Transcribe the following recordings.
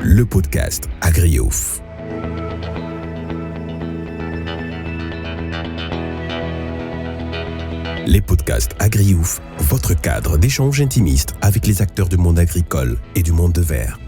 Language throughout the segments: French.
le podcast AgriOuf. Les podcasts AgriOuf, votre cadre d'échange intimiste avec les acteurs du monde agricole et du monde de verre.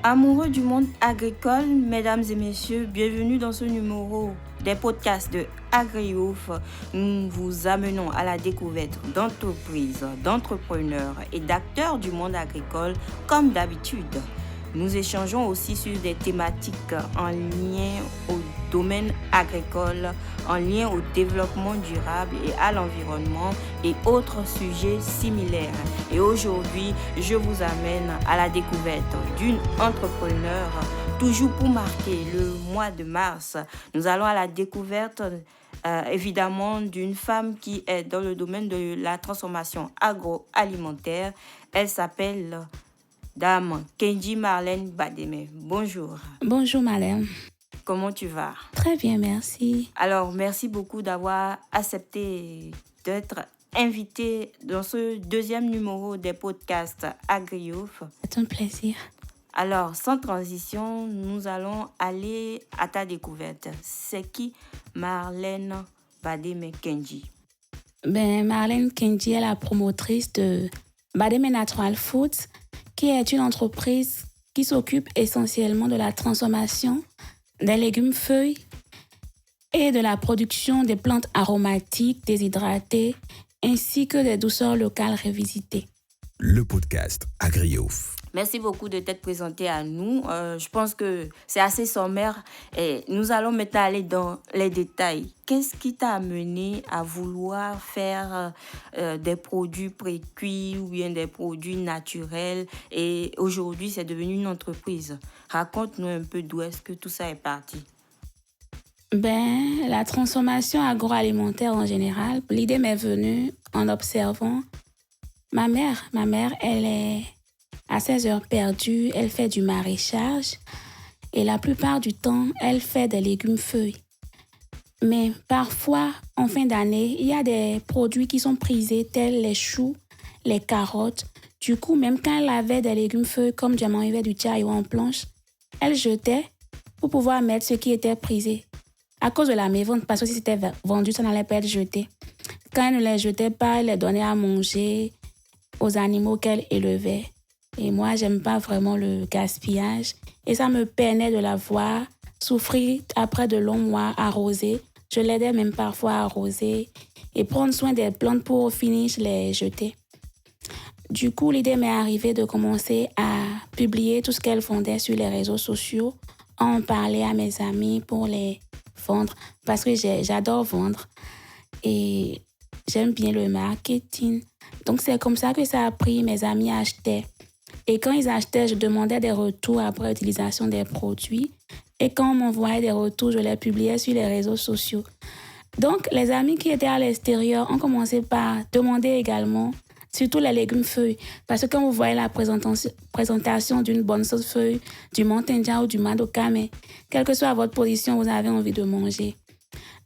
Amoureux du monde agricole, mesdames et messieurs, bienvenue dans ce numéro des podcasts de AgriOuf. Nous vous amenons à la découverte d'entreprises, d'entrepreneurs et d'acteurs du monde agricole comme d'habitude. Nous échangeons aussi sur des thématiques en lien au domaine agricole, en lien au développement durable et à l'environnement et autres sujets similaires. Et aujourd'hui, je vous amène à la découverte d'une entrepreneur. Toujours pour marquer le mois de mars, nous allons à la découverte évidemment d'une femme qui est dans le domaine de la transformation agroalimentaire. Elle s'appelle Dame Kenji Marlène Bademe. Bonjour. Bonjour madame. Comment tu vas? Très bien, merci. Alors, merci beaucoup d'avoir accepté d'être invitée dans ce deuxième numéro des podcasts AgriOuf. C'est un plaisir. Alors, sans transition, nous allons aller à ta découverte. C'est qui Marlène Bademe Kenji? Marlène Kenji est la promotrice de Bademe Natural Foods, qui est une entreprise qui s'occupe essentiellement de la transformation des légumes feuilles et de la production des plantes aromatiques déshydratées ainsi que des douceurs locales revisitées. Le podcast AgriOuf. Merci beaucoup de t'être présenté à nous. Je pense que c'est assez sommaire et nous allons maintenant aller dans les détails. Qu'est-ce qui t'a amené à vouloir faire des produits pré-cuits ou bien des produits naturels et aujourd'hui c'est devenu une entreprise? Raconte-nous un peu d'où est-ce que tout ça est parti. La transformation agroalimentaire en général, l'idée m'est venue en observant ma mère, elle est à ses heures perdues, elle fait du maraîchage et la plupart du temps, elle fait des légumes feuilles. Mais parfois, en fin d'année, il y a des produits qui sont prisés tels les choux, les carottes. Du coup, même quand elle avait des légumes feuilles comme diamant du chaïo en planche, elle jetait pour pouvoir mettre ce qui était prisé. À cause de la mévente, parce que si c'était vendu, ça n'allait pas être jeté. Quand elle ne les jetait pas, elle les donnait à manger aux animaux qu'elle élevait. Et moi, j'aime pas vraiment le gaspillage. Et ça me peinait de la voir souffrir après de longs mois arrosés. Je l'aidais même parfois à arroser et prendre soin des plantes pour finir les jeter. Du coup, l'idée m'est arrivée de commencer à publier tout ce qu'elle vendait sur les réseaux sociaux, en parler à mes amis pour les vendre parce que j'adore vendre et j'aime bien le marketing. Donc, c'est comme ça que ça a pris. Mes amis achetaient. Et quand ils achetaient, je demandais des retours après utilisation des produits. Et quand on m'envoyait des retours, je les publiais sur les réseaux sociaux. Donc, les amis qui étaient à l'extérieur ont commencé par demander également, surtout les légumes feuilles. Parce que quand vous voyez la présentation d'une bonne sauce feuille, du montenja ou du madoka, mais quelle que soit votre position, vous avez envie de manger.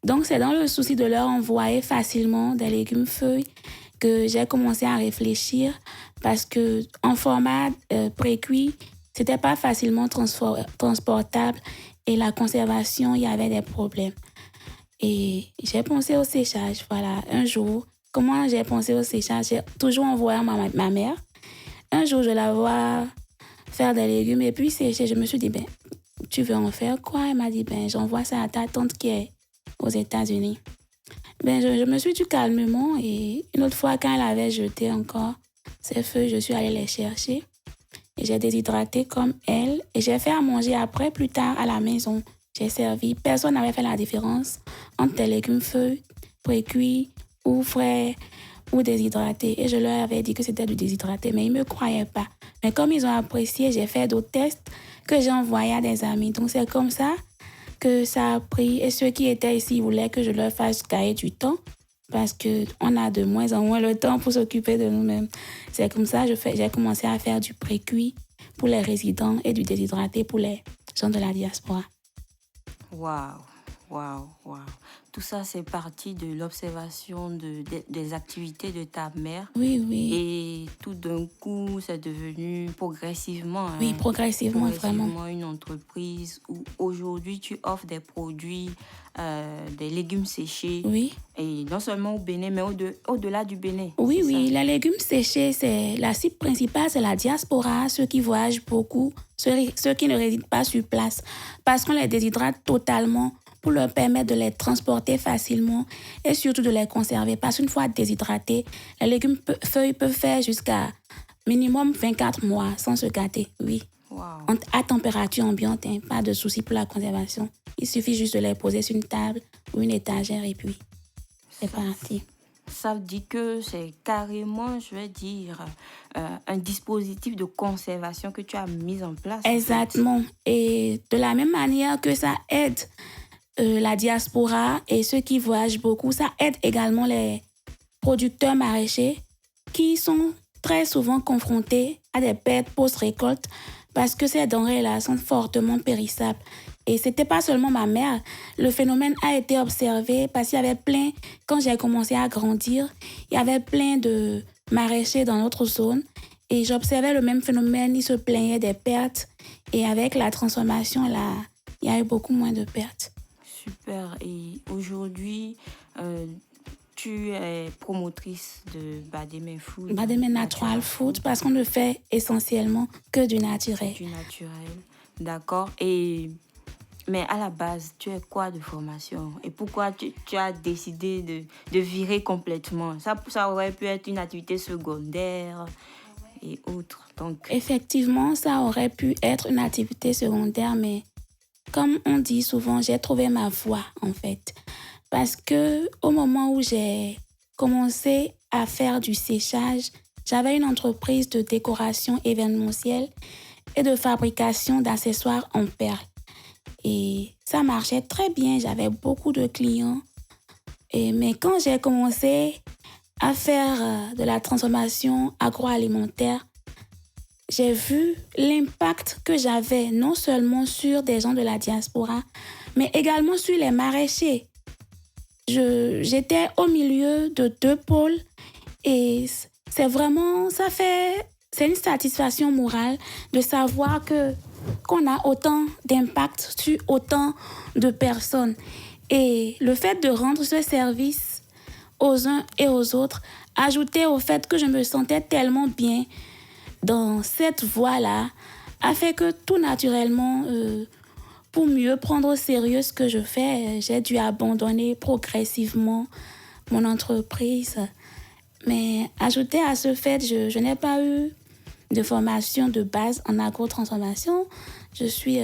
Donc, c'est dans le souci de leur envoyer facilement des légumes feuilles que j'ai commencé à réfléchir parce que en format pré-cuit, c'était pas facilement transportable et la conservation, il y avait des problèmes. Et j'ai pensé au séchage, voilà. Un jour, comment j'ai pensé au séchage? J'ai toujours envoyé ma mère. Un jour, je la vois faire des légumes et puis sécher. Je me suis dit, tu veux en faire quoi? Elle m'a dit, j'envoie ça à ta tante qui est aux États-Unis. Je me suis dit calmement et une autre fois, quand elle avait jeté encore ses feuilles, je suis allée les chercher et j'ai déshydraté comme elle et j'ai fait à manger après, plus tard, à la maison. J'ai servi. Personne n'avait fait la différence entre des légumes feuilles, pré-cuits ou frais ou déshydratés. Et je leur avais dit que c'était du déshydraté, mais ils ne me croyaient pas. Mais comme ils ont apprécié, j'ai fait d'autres tests que j'ai envoyés à des amis. Donc, c'est comme ça que ça a pris. Et ceux qui étaient ici voulaient que je leur fasse gagner du temps parce qu'on a de moins en moins le temps pour s'occuper de nous-mêmes. C'est comme ça que j'ai commencé à faire du pré-cuit pour les résidents et du déshydraté pour les gens de la diaspora. Waouh! Waouh, waouh. Tout ça, c'est parti de l'observation des activités de ta mère. Oui, oui. Et tout d'un coup, c'est devenu progressivement, Oui, progressivement, vraiment. une entreprise où aujourd'hui, tu offres des produits, des légumes séchés. Oui. Et non seulement au Bénin, mais au-delà du Bénin. Oui, oui. Les légumes séchés, la cible principale, c'est la diaspora, ceux qui voyagent beaucoup, ceux qui ne résident pas sur place, parce qu'on les déshydrate totalement pour leur permettre de les transporter facilement et surtout de les conserver. Parce qu'une fois déshydratés, les légumes feuilles peuvent faire jusqu'à minimum 24 mois sans se gâter, oui. Wow. À température ambiante, hein, pas de souci pour la conservation. Il suffit juste de les poser sur une table ou une étagère et puis c'est parti. Ça veut dire que c'est carrément, je vais dire, un dispositif de conservation que tu as mis en place. Exactement. Et de la même manière que ça aide la diaspora et ceux qui voyagent beaucoup, ça aide également les producteurs maraîchers qui sont très souvent confrontés à des pertes post-récolte parce que ces denrées-là sont fortement périssables. Et c'était pas seulement ma mère. Le phénomène a été observé parce qu'il y avait plein, quand j'ai commencé à grandir, il y avait plein de maraîchers dans notre zone. Et j'observais le même phénomène, ils se plaignaient des pertes. Et avec la transformation, là, il y a eu beaucoup moins de pertes. Super. Et aujourd'hui, tu es promotrice de Bademé Food. Bademé Natural Food, parce qu'on ne fait essentiellement que du naturel. Du naturel, d'accord. Mais à la base, tu es quoi de formation? Et pourquoi tu as décidé de virer complètement? Ça aurait pu être une activité secondaire et autres. Donc... Effectivement, ça aurait pu être une activité secondaire, mais comme on dit souvent, j'ai trouvé ma voie en fait. Parce que au moment où j'ai commencé à faire du séchage, j'avais une entreprise de décoration événementielle et de fabrication d'accessoires en perles. Et ça marchait très bien, j'avais beaucoup de clients. Mais quand j'ai commencé à faire de la transformation agroalimentaire, j'ai vu l'impact que j'avais non seulement sur des gens de la diaspora, mais également sur les maraîchers. J'étais au milieu de deux pôles et c'est une satisfaction morale de savoir qu'on a autant d'impact sur autant de personnes. Et le fait de rendre ce service aux uns et aux autres, ajouté au fait que je me sentais tellement bien dans cette voie-là, a fait que tout naturellement, pour mieux prendre au sérieux ce que je fais, j'ai dû abandonner progressivement mon entreprise. Mais ajouté à ce fait, je n'ai pas eu de formation de base en agro-transformation. Je suis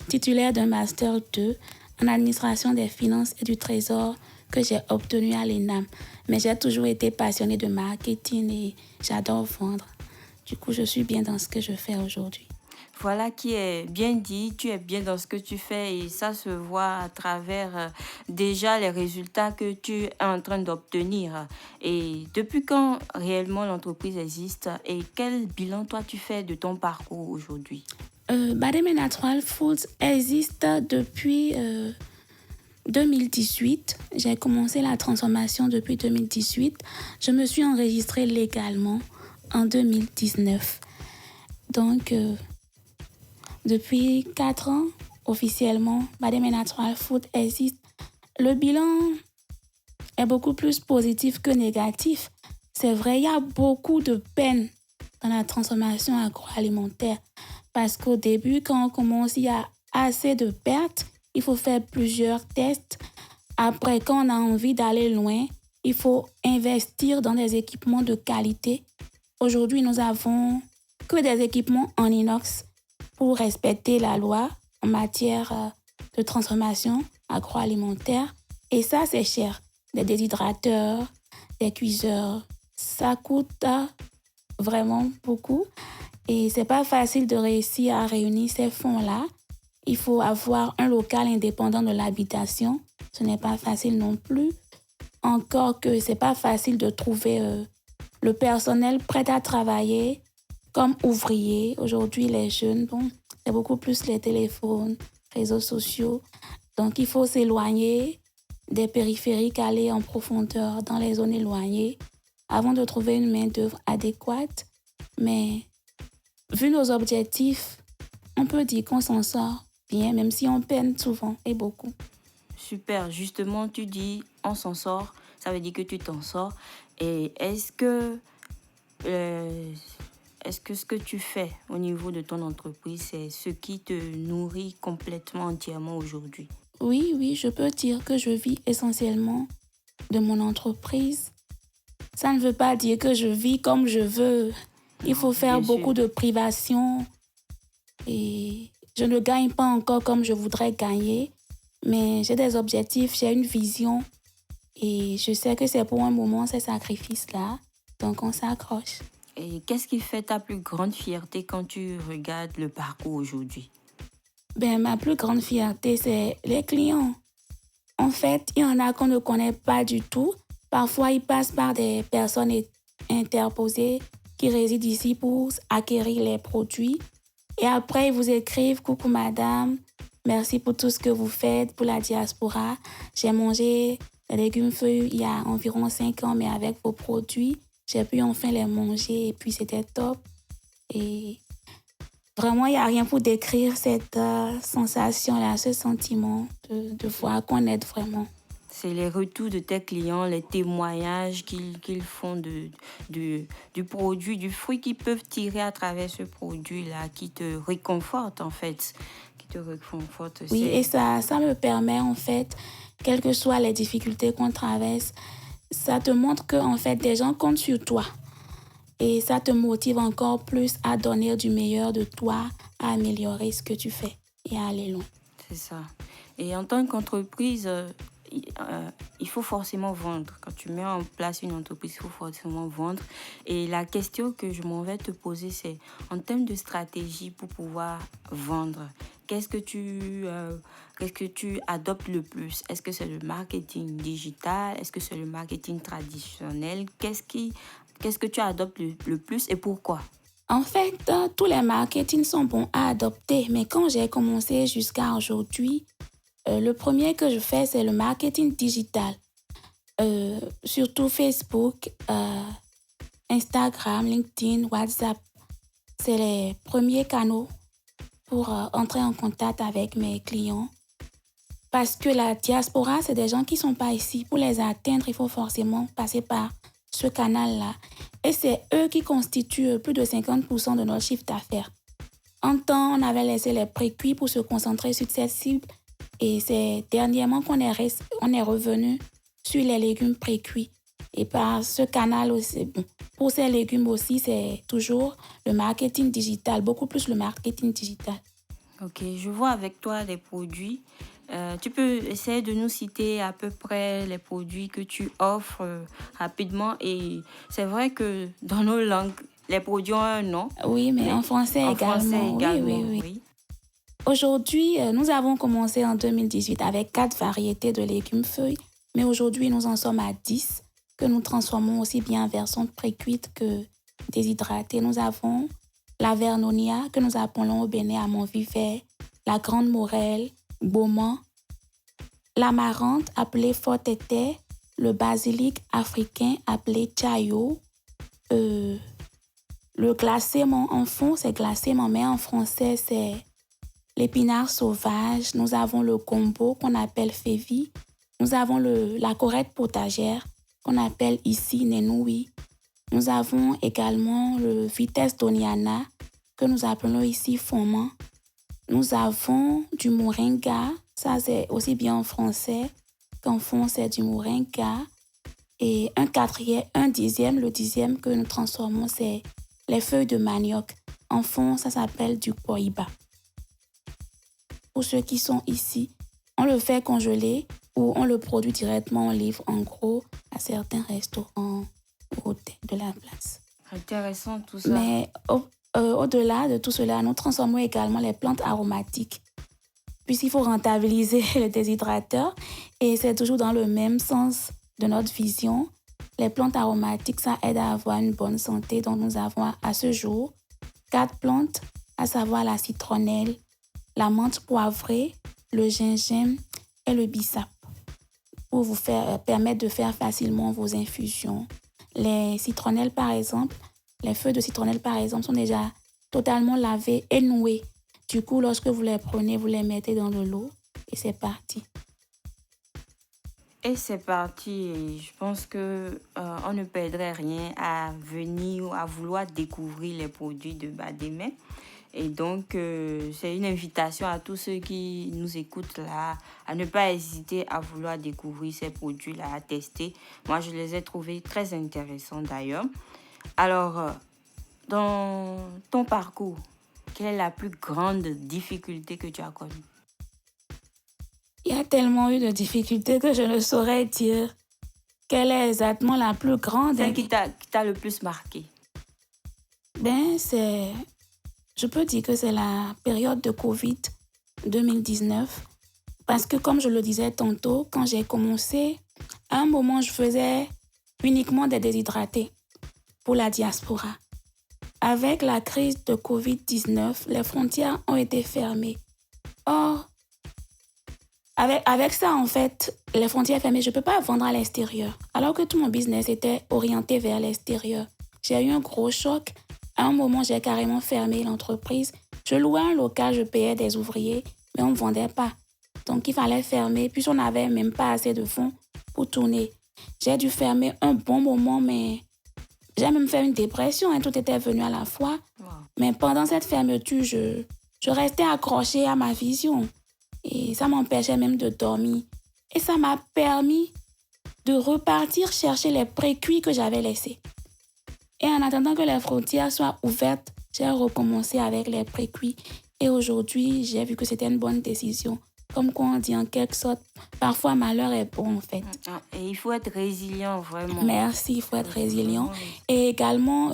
titulaire d'un Master 2 en administration des finances et du trésor que j'ai obtenu à l'ENAM. Mais j'ai toujours été passionnée de marketing et j'adore vendre. Du coup, je suis bien dans ce que je fais aujourd'hui. Voilà qui est bien dit, tu es bien dans ce que tu fais et ça se voit à travers déjà les résultats que tu es en train d'obtenir. Et depuis quand réellement l'entreprise existe et quel bilan toi tu fais de ton parcours aujourd'hui? Bademé Natural Foods existe depuis 2018. J'ai commencé la transformation depuis 2018. Je me suis enregistrée légalement en 2019. Donc, depuis 4 ans, officiellement, Bademé Natural Food existe. Le bilan est beaucoup plus positif que négatif. C'est vrai, il y a beaucoup de peine dans la transformation agroalimentaire. Parce qu'au début, quand on commence, il y a assez de pertes. Il faut faire plusieurs tests. Après, quand on a envie d'aller loin, il faut investir dans des équipements de qualité. Aujourd'hui, nous avons que des équipements en inox pour respecter la loi en matière de transformation agroalimentaire. Et ça, c'est cher. Des déshydrateurs, des cuiseurs, ça coûte vraiment beaucoup. Et c'est pas facile de réussir à réunir ces fonds-là. Il faut avoir un local indépendant de l'habitation. Ce n'est pas facile non plus. Encore que c'est pas facile de trouver le personnel prêt à travailler comme ouvrier. Aujourd'hui, les jeunes, c'est beaucoup plus les téléphones, réseaux sociaux. Donc, il faut s'éloigner des périphériques, aller en profondeur dans les zones éloignées avant de trouver une main-d'œuvre adéquate. Mais vu nos objectifs, on peut dire qu'on s'en sort bien, même si on peine souvent et beaucoup. Super, justement, tu dis on s'en sort, ça veut dire que tu t'en sors. Et est-ce que ce que tu fais au niveau de ton entreprise, c'est ce qui te nourrit complètement, entièrement aujourd'hui? Oui, je peux dire que je vis essentiellement de mon entreprise. Ça ne veut pas dire que je vis comme je veux. Il faut faire beaucoup de privations et je ne gagne pas encore comme je voudrais gagner, mais j'ai des objectifs, j'ai une vision et je sais que c'est pour un moment ces sacrifices-là, donc on s'accroche. Et qu'est-ce qui fait ta plus grande fierté quand tu regardes le parcours aujourd'hui? Ma plus grande fierté, c'est les clients. En fait, il y en a qu'on ne connaît pas du tout. Parfois, ils passent par des personnes interposées qui résident ici pour acquérir les produits. Et après, ils vous écrivent « Coucou madame, merci pour tout ce que vous faites pour la diaspora. J'ai mangé les légumes feuilles il y a environ 5 ans, mais avec vos produits, j'ai pu enfin les manger et puis c'était top. » Et vraiment, il n'y a rien pour décrire cette sensation-là, ce sentiment de voir qu'on aide vraiment. C'est les retours de tes clients, les témoignages qu'ils font du produit, du fruit qu'ils peuvent tirer à travers ce produit-là, qui te réconforte en fait. Qui te réconforte. Oui, et ça me permet en fait, quelles que soient les difficultés qu'on traverse, ça te montre que en fait, des gens comptent sur toi. Et ça te motive encore plus à donner du meilleur de toi, à améliorer ce que tu fais et à aller loin. C'est ça. Et en tant qu'entreprise, il faut forcément vendre. Quand tu mets en place une entreprise, il faut forcément vendre. Et la question que je m'en vais te poser, c'est en termes de stratégie pour pouvoir vendre, qu'est-ce que tu adoptes le plus? Est-ce que c'est le marketing digital? Est-ce que c'est le marketing traditionnel? Qu'est-ce que tu adoptes le plus et pourquoi? En fait, tous les marketings sont bons à adopter, mais quand j'ai commencé jusqu'à aujourd'hui, le premier que je fais, c'est le marketing digital. Surtout Facebook, Instagram, LinkedIn, WhatsApp. C'est les premiers canaux pour entrer en contact avec mes clients. Parce que la diaspora, c'est des gens qui ne sont pas ici. Pour les atteindre, il faut forcément passer par ce canal-là. Et c'est eux qui constituent plus de 50% de notre chiffre d'affaires. En temps, on avait laissé les précuits pour se concentrer sur cette cible. Et c'est dernièrement qu'on est revenu sur les légumes précuits. Et par ce canal aussi, bon, pour ces légumes aussi, c'est toujours le marketing digital, beaucoup plus le marketing digital. Ok, je vois avec toi les produits. Tu peux essayer de nous citer à peu près les produits que tu offres rapidement. Et c'est vrai que dans nos langues, les produits ont un nom. Oui, mais en français également. Oui. Aujourd'hui, nous avons commencé en 2018 avec 4 variétés de légumes feuilles. Mais aujourd'hui, nous en sommes à 10 que nous transformons aussi bien en version précuite que déshydratée. Nous avons la Vernonia que nous appelons au Bénin Amande vert, la Grande Morelle, Beaumont, l'amarante appelée Fortete, le basilic africain appelé Chayo, le glacément en fond, c'est glacément, mais en français, c'est l'épinard sauvage. Nous avons le combo qu'on appelle Févi. Nous avons la corette potagère qu'on appelle ici Nenoui. Nous avons également le Vitesse Doniana que nous appelons ici Foman. Nous avons du moringa, ça c'est aussi bien en français qu'en fond c'est du moringa. Et le dixième que nous transformons c'est les feuilles de manioc. En fond ça s'appelle du poiba. Pour ceux qui sont ici, on le fait congeler ou on le produit directement en livre en gros à certains restaurants ou hôtels de la place. Intéressant tout ça. Mais au-delà de tout cela, nous transformons également les plantes aromatiques puisqu'il faut rentabiliser le déshydrateur et c'est toujours dans le même sens de notre vision. Les plantes aromatiques, ça aide à avoir une bonne santé. Donc nous avons à ce jour 4 plantes, à savoir la citronnelle, la menthe poivrée, le gingembre est le bissap pour vous permettre de faire facilement vos infusions. Les citronnelles, par exemple, les feuilles de citronnelle, par exemple, sont déjà totalement lavées et nouées. Du coup, lorsque vous les prenez, vous les mettez dans de l'eau et c'est parti. Et c'est parti. Et je pense que on ne perdrait rien à venir ou à vouloir découvrir les produits de Bademé. Et donc, c'est une invitation à tous ceux qui nous écoutent là, à ne pas hésiter à vouloir découvrir ces produits-là, à tester. Moi, je les ai trouvés très intéressants d'ailleurs. Alors, dans ton parcours, quelle est la plus grande difficulté que tu as connue? Il y a tellement eu de difficultés que je ne saurais dire quelle est exactement la plus grande. Celle qui t'a le plus marqué? Je peux dire que c'est la période de Covid 2019. Parce que comme je le disais tantôt, quand j'ai commencé, à un moment, je faisais uniquement des déshydratés pour la diaspora. Avec la crise de Covid-19, les frontières ont été fermées. Or, avec ça, en fait, les frontières fermées, je ne peux pas vendre à l'extérieur. Alors que tout mon business était orienté vers l'extérieur. J'ai eu un gros choc. À un moment, j'ai carrément fermé l'entreprise. Je louais un local, je payais des ouvriers, mais on ne vendait pas. Donc, il fallait fermer. Puis, on n'avait même pas assez de fonds pour tourner. J'ai dû fermer un bon moment, mais j'ai même fait une dépression. Tout était venu à la fois. Wow. Mais pendant cette fermeture, je restais accrochée à ma vision. Et ça m'empêchait même de dormir. Et ça m'a permis de repartir chercher les précuits que j'avais laissés. Et en attendant que les frontières soient ouvertes, j'ai recommencé avec les précuits. Et aujourd'hui, j'ai vu que c'était une bonne décision. Comme quoi on dit en quelque sorte, parfois malheur est bon en fait. Et il faut être résilient vraiment. Merci, il faut être résilient. Et également,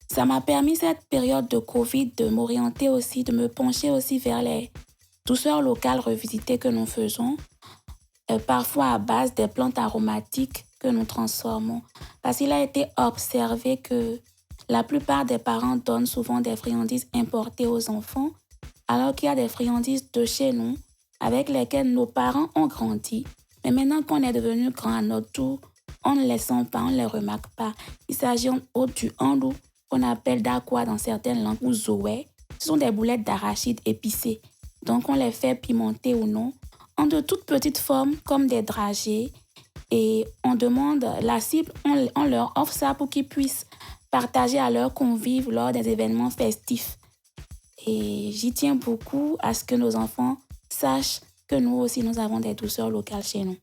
ça m'a permis cette période de Covid de m'orienter aussi, de me pencher aussi vers les douceurs locales revisitées que nous faisons, parfois à base des plantes aromatiques que nous transformons. Parce qu'il a été observé que la plupart des parents donnent souvent des friandises importées aux enfants, alors qu'il y a des friandises de chez nous avec lesquelles nos parents ont grandi. Mais maintenant qu'on est devenu grand à notre tour, on ne les sent pas, on ne les remarque pas. Il s'agit du handou, qu'on appelle dakwa dans certaines langues, ou zoé. Ce sont des boulettes d'arachide épicées. Donc, on les fait pimenter ou non, en de toutes petites formes, comme des dragées. Et on demande la cible, on leur offre ça pour qu'ils puissent partager à leurs convives lors des événements festifs. Et j'y tiens beaucoup à ce que nos enfants sachent que nous aussi, nous avons des douceurs locales chez nous.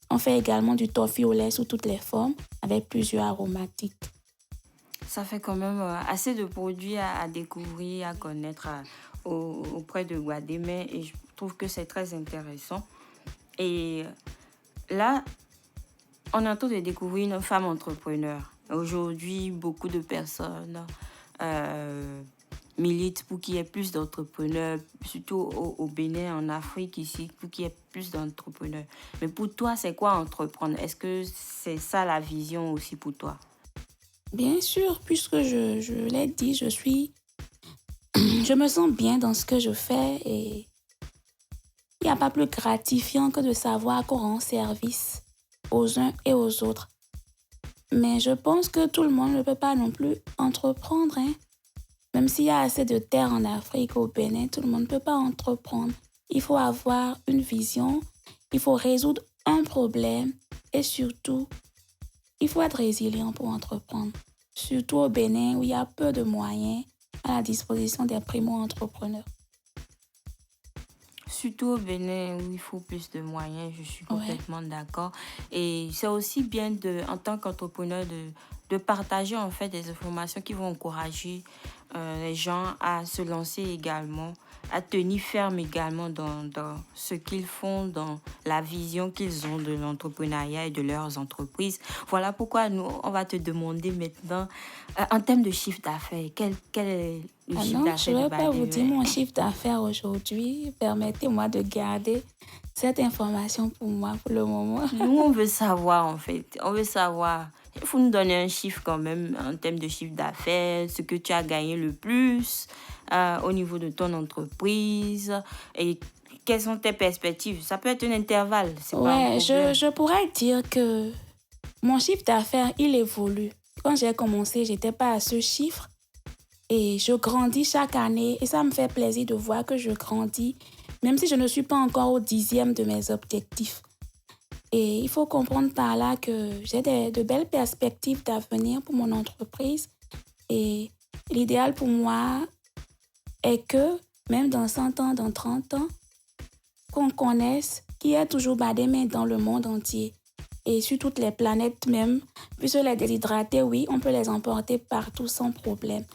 On fait également du tofu au lait sous toutes les formes, avec plusieurs aromatiques. Ça fait quand même assez de produits à découvrir, à connaître auprès de Bademé, et je trouve que c'est très intéressant. Et là, on est en train de découvrir une femme entrepreneur. Aujourd'hui, beaucoup de personnes militent pour qu'il y ait plus d'entrepreneurs, surtout au Bénin, en Afrique ici, pour qu'il y ait plus d'entrepreneurs. Mais pour toi, c'est quoi entreprendre? Est-ce que c'est ça la vision aussi pour toi? Bien sûr, puisque je l'ai dit, je me sens bien dans ce que je fais et il n'y a pas plus gratifiant que de savoir qu'on rend service aux uns et aux autres. Mais je pense que tout le monde ne peut pas non plus entreprendre. Même s'il y a assez de terre en Afrique, au Bénin, tout le monde ne peut pas entreprendre. Il faut avoir une vision, il faut résoudre un problème et surtout, il faut être résilient pour entreprendre. Surtout au Bénin où il y a peu de moyens à la disposition des primo-entrepreneurs. Surtout au Bénin où il faut plus de moyens, je suis complètement d'accord. Et c'est aussi bien en tant qu'entrepreneur de partager en fait des informations qui vont encourager les gens à se lancer également, à tenir ferme également dans ce qu'ils font, dans la vision qu'ils ont de l'entrepreneuriat et de leurs entreprises. Voilà pourquoi on va te demander maintenant, en termes de chiffre d'affaires, quel est le chiffre d'affaires de Bademé? Je ne vais pas vous dire mon chiffre d'affaires aujourd'hui. Permettez-moi de garder cette information pour moi pour le moment. Nous, on veut savoir en fait. On veut savoir. Il faut nous donner un chiffre quand même en termes de chiffre d'affaires, ce que tu as gagné le plus au niveau de ton entreprise et quelles sont tes perspectives? Ça peut être un intervalle, c'est pas un Ouais, problème. je pourrais dire que mon chiffre d'affaires, il évolue. Quand j'ai commencé, j'étais pas à ce chiffre et je grandis chaque année et ça me fait plaisir de voir que je grandis, même si je ne suis pas encore au 10e de mes objectifs. Et il faut comprendre par là que j'ai de belles perspectives d'avenir pour mon entreprise et l'idéal pour moi est que même dans 100 ans, dans 30 ans, qu'on connaisse qu'il y a toujours Bademé dans le monde entier et sur toutes les planètes même, puisque les déshydratés, oui, on peut les emporter partout sans problème.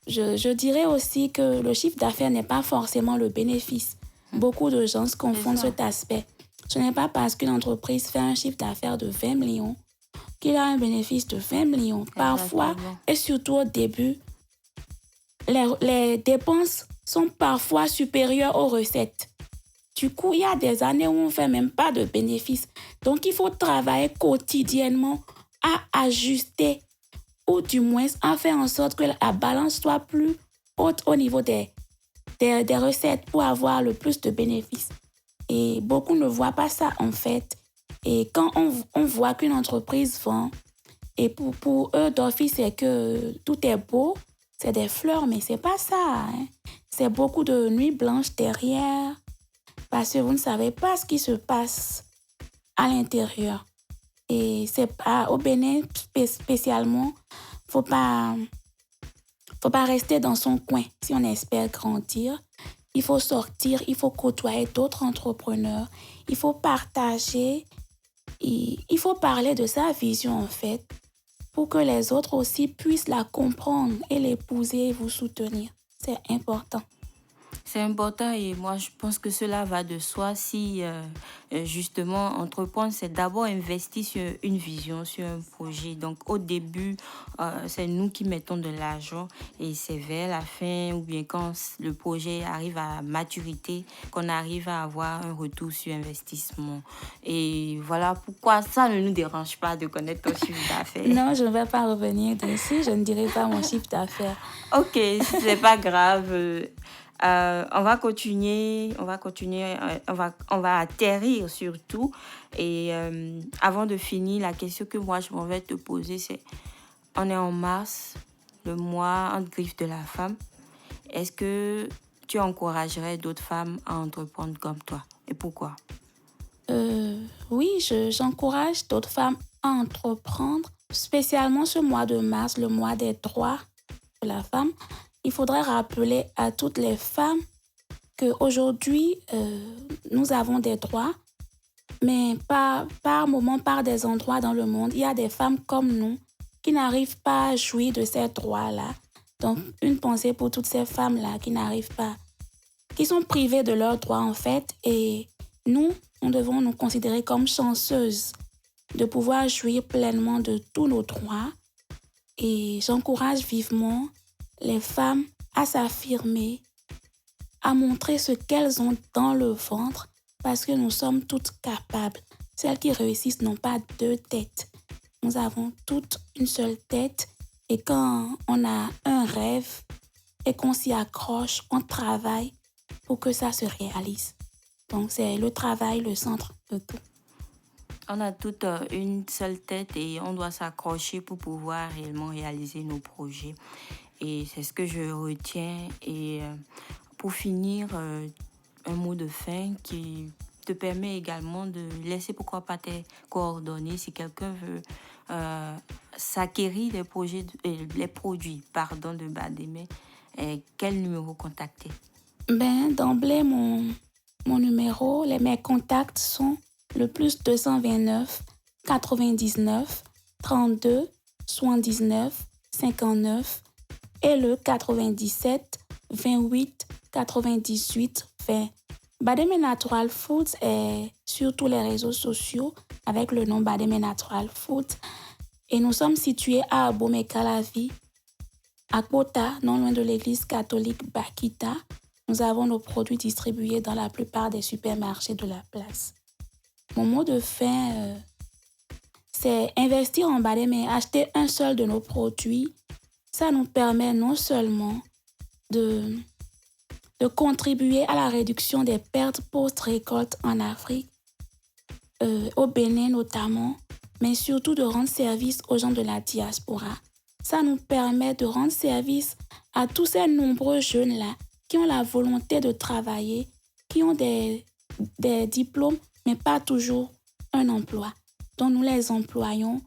Je dirais aussi que le chiffre d'affaires n'est pas forcément le bénéfice. Beaucoup de gens se confondent cet aspect. Ce n'est pas parce qu'une entreprise fait un chiffre d'affaires de 20 millions qu'il a un bénéfice de 20 millions. Parfois, et surtout au début, les dépenses sont parfois supérieures aux recettes. Du coup, il y a des années où on ne fait même pas de bénéfices. Donc, il faut travailler quotidiennement à ajuster ou du moins à faire en sorte que la balance soit plus haute au niveau des recettes pour avoir le plus de bénéfices. Et beaucoup ne voient pas ça en fait. Et quand on voit qu'une entreprise vend, et pour eux d'office, c'est que tout est beau, c'est des fleurs, mais c'est pas ça. Hein. C'est beaucoup de nuits blanches derrière, parce que vous ne savez pas ce qui se passe à l'intérieur. Et c'est pas au Bénin spécialement, faut pas rester dans son coin si on espère grandir. Il faut sortir, il faut côtoyer d'autres entrepreneurs, il faut partager, il faut parler de sa vision en fait, pour que les autres aussi puissent la comprendre et l'épouser et vous soutenir. C'est important. C'est important et moi je pense que cela va de soi si justement entreprendre, c'est d'abord investir sur une vision, sur un projet. Donc au début, c'est nous qui mettons de l'argent et c'est vers la fin ou bien quand le projet arrive à maturité qu'on arrive à avoir un retour sur investissement. Et voilà pourquoi ça ne nous dérange pas de connaître ton chiffre d'affaires. Non, je ne vais pas revenir dessus, je ne dirai pas mon chiffre d'affaires. Ok, c'est pas grave. On va continuer, on va atterrir surtout. Et avant de finir, la question que moi je m'en vais te poser, c'est, on est en mars, le mois entre griffes de la femme. Est-ce que tu encouragerais d'autres femmes à entreprendre comme toi? Et pourquoi? Oui, j'encourage d'autres femmes à entreprendre, spécialement ce mois de mars, le mois des droits de la femme. Il faudrait rappeler à toutes les femmes qu'aujourd'hui, nous avons des droits, mais par moment, par des endroits dans le monde, il y a des femmes comme nous qui n'arrivent pas à jouir de ces droits-là. Donc, une pensée pour toutes ces femmes-là qui n'arrivent pas, qui sont privées de leurs droits en fait. Et nous devons nous considérer comme chanceuses de pouvoir jouir pleinement de tous nos droits. Et j'encourage vivement les femmes à s'affirmer, à montrer ce qu'elles ont dans le ventre, parce que nous sommes toutes capables. Celles qui réussissent n'ont pas deux têtes. Nous avons toutes une seule tête et quand on a un rêve et qu'on s'y accroche, on travaille pour que ça se réalise. Donc c'est le travail, le centre de tout. On a toute une seule tête et on doit s'accrocher pour pouvoir réellement réaliser nos projets. Et c'est ce que je retiens. Et pour finir, un mot de fin qui te permet également de laisser pourquoi pas tes coordonnées si quelqu'un veut s'acquérir les produits de Bademé. Quel numéro contacter? D'emblée, mon numéro, mes contacts sont le plus 229 99 32 79 59 et le 97 28 98 20. Bademé Natural Foods est sur tous les réseaux sociaux avec le nom Bademé Natural Foods et nous sommes situés à Abomey-Calavi, à Kota, non loin de l'église catholique Bakita. Nous avons nos produits distribués dans la plupart des supermarchés de la place. Mon mot de fin, c'est investir en Bademé, acheter un seul de nos produits. Ça nous permet non seulement de de contribuer à la réduction des pertes post-récolte en Afrique, au Bénin notamment, mais surtout de rendre service aux gens de la diaspora. Ça nous permet de rendre service à tous ces nombreux jeunes-là qui ont la volonté de travailler, qui ont des diplômes, mais pas toujours un emploi. Donc nous les employons.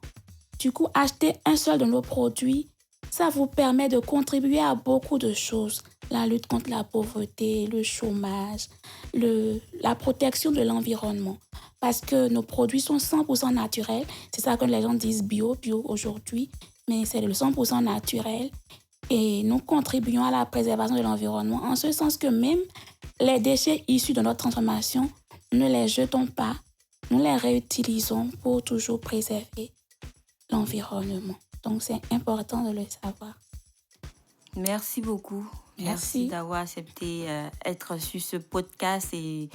Du coup, acheter un seul de nos produits, ça vous permet de contribuer à beaucoup de choses. La lutte contre la pauvreté, le chômage, la protection de l'environnement. Parce que nos produits sont 100% naturels. C'est ça que les gens disent bio aujourd'hui. Mais c'est le 100% naturel. Et nous contribuons à la préservation de l'environnement en ce sens que même les déchets issus de notre transformation, ne les jetons pas. Nous les réutilisons pour toujours préserver l'environnement. Donc, c'est important de le savoir. Merci beaucoup. Merci d'avoir accepté d'être sur ce podcast. Et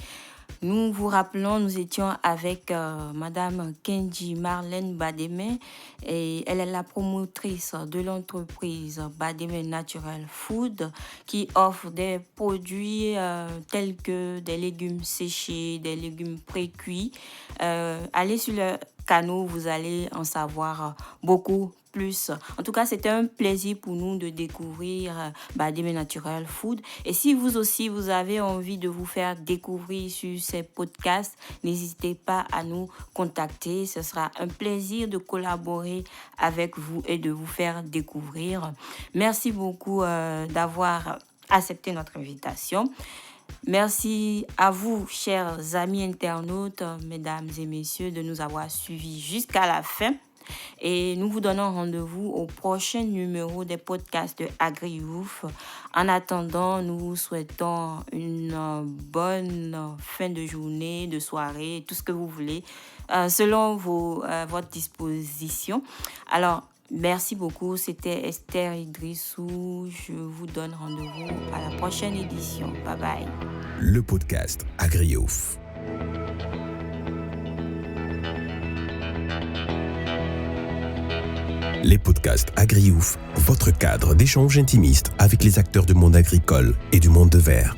nous vous rappelons, nous étions avec Madame Kenji Marlène Bademe. Et elle est la promotrice de l'entreprise Bademe Natural Food qui offre des produits tels que des légumes séchés, des légumes pré-cuits. Allez sur le canal, vous allez en savoir beaucoup plus. En tout cas, c'était un plaisir pour nous de découvrir Bademe Natural Food. Et si vous aussi, vous avez envie de vous faire découvrir sur ces podcasts, n'hésitez pas à nous contacter. Ce sera un plaisir de collaborer avec vous et de vous faire découvrir. Merci beaucoup d'avoir accepté notre invitation. Merci à vous, chers amis internautes, mesdames et messieurs, de nous avoir suivis jusqu'à la fin. Et nous vous donnons rendez-vous au prochain numéro des podcasts de AgriYouth. En attendant, nous vous souhaitons une bonne fin de journée, de soirée, tout ce que vous voulez, selon votre disposition. Alors, merci beaucoup. C'était Esther Idrissou. Je vous donne rendez-vous à la prochaine édition. Bye bye. Le podcast AgriYouth. Les podcasts AgriYouth, votre cadre d'échange intimiste avec les acteurs du monde agricole et du monde de verre.